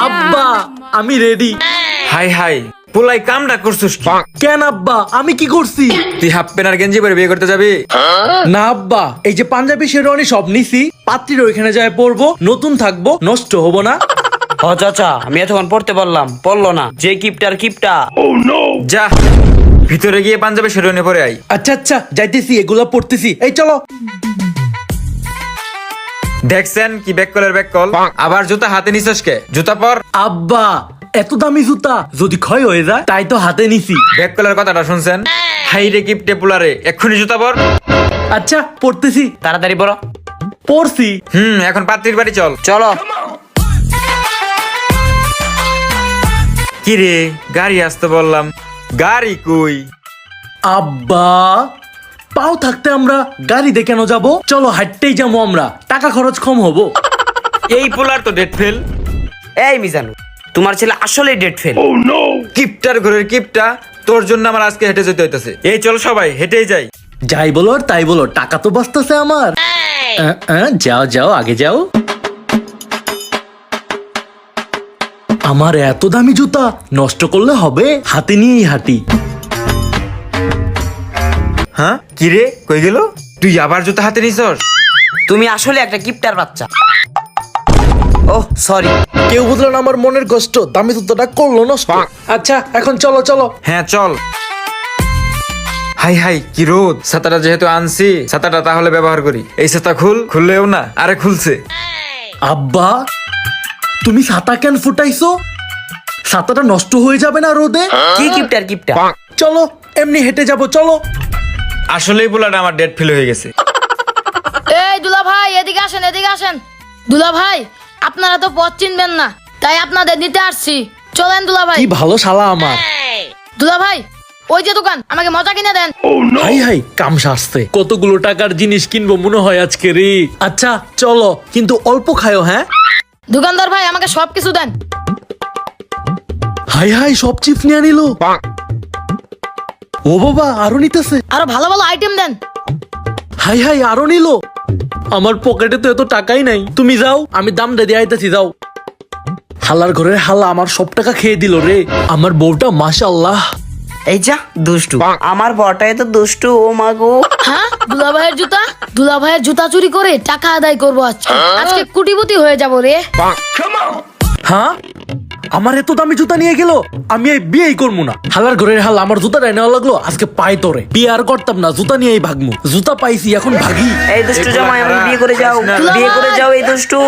আব্বা আমি ready. High high পোলাই কামটা করছিস কি? কেন আব্বা আমি কি করছি? তুই হাফ প্যান্ট আর গেঞ্জি পরে বিয়ে করতে যাবি? না আব্বা, এই যে পাঞ্জাবি শেরওয়ানি সব নিছি, পাত্রীর ওইখানে যায় পরবো, নতুন থাকবো, নষ্ট হবো না। ও চাচা, আমি এতক্ষণ পড়তে বললাম, পড়লো না। যে কিপটার কিপটা। যা ভিতরে গিয়ে পাঞ্জাবি শেরওয়ানি পরে আই। আচ্ছা আচ্ছা যাইতেছি, এগুলা পড়তেছি। এই চলো। দেখছেন কি ব্যাককলের ব্যাককল? আবার জুতা হাতে নিছস কে? জুতা পর। আব্বা এত দামি জুতা যদি ক্ষয় হয়ে যায় তাই তো হাতে নিছি। ব্যাককলের কথাটা শুনছেন? হাই রে কিপটে পোলারে, এক্ষুনি জুতা পর। আচ্ছা পড়তেছি। তাড়াতাড়ি পড়ো। পড়ছি। এখন পাত্রীর বাড়ি চল। চলো। কি রে গাড়ি আসতে বললাম, গাড়ি কই? আব্বা পাও থাকতে আমরা গাড়িতে কেন যাব? চলো হাঁটতেই যাবো, আমরা টাকা খরচ কম হবো। এই পোলার তো ডেট ফেল। এই মিজানু, তোমার ছেলে আসলে ডেট ফেল। কিপটার ঘরের কিপটা, তোর জন্য আমার আজকে হেঁটে যেতে হইতেছে। এই চল সবাই হেঁটেই যাই। যাই বলো আর তাই বলো, টাকা তো বাঁচতেছে আমার। যাও যাও আগে যাও। আমার এত দামি জুতা নষ্ট করলে হবে, হাতে নিয়েই হাঁটি। হ্যাঁ কি রে কই গেল? তুই আবার জুতা হাতে নিছস? তুমি আসলে একটা কিপটার বাচ্চা। Oh sorry. কেউ বুঝলো না আমার মনের কষ্ট, দামি জুতাটা করলো নষ্ট। আচ্ছা এখন চলো চলো। হ্যাঁ চল। হাই হাই কি রোদ! ছাতাটা যেহেতু আনছি, ছাতাটা তাহলে ব্যবহার করি। এই ছাতা খুললেও না, আরে খুলছে। আব্বা তুমি ছাতা কেন ফুটাইছো? ছাতাটা নষ্ট হয়ে যাবে না রোদে? কি কিপটার কিপটা? চলো এমনি হেঁটে যাবো, চলো। আসলেই পোলাটা আমার ডেট ফেল হয়ে গেছে। এই দুলা ভাই এদিকে আসেন, এদিকে আসেন। দুলা ভাই আপনারা তো পথ চিনবেন না, তাই আপনাদের নিতে আসছি। চলেন দুলা ভাই। কি ভালো শালা আমার। দুলা ভাই ওই যে দোকান, আমাকে মজা কিনে দেন। হাই হাই কাম সাজতে কতগুলো টাকার জিনিস কিনবো মনে হয় আজকে রে। আচ্ছা চলো, কিন্তু অল্প খায়ো। হ্যাঁ দোকানদার ভাই আমাকে সবকিছু দেন। হাই হাই সব চিপস নিয়ে নিল। ও বাবা আরো নিতেছে। আরো ভালো ভালো আইটেম দেন। হাই হাই আরো নিল। আমার পকেটে তো এত টাকাই নাই। তুমি যাও, আমি দাম দিয়ে আইতেছি, যাও। হালার ঘরের হালা আমার সব টাকা খেয়ে দিল রে। আমার বউটা মাশাআল্লাহ। এই যা দুষ্টু, আমার বটায় তো দুষ্টু। ও মাগো। হ্যাঁ দুলা ভাইয়ের জুতা, দুলা ভাইয়ের জুতা চুরি করে টাকা আদায় করবো আজকে। আজকে কোটিপতি হয়ে যাবো রে। হ্যাঁ আমার এত দামি জুতা নিয়ে গেল, আমি এই বিয়েই করবো না। হালার ঘরের হাল আমার জুতাটাই নেওয়া লাগলো। আজকে পাই তোরে, বিয়ে আর করতাম না, জুতা নিয়েই ভাগমু। জুতা পাইছি এখন ভাগি। এই দুষ্টু জামাই, আমি বিয়ে করে যাও, বিয়ে করে যাও এই দুষ্টু।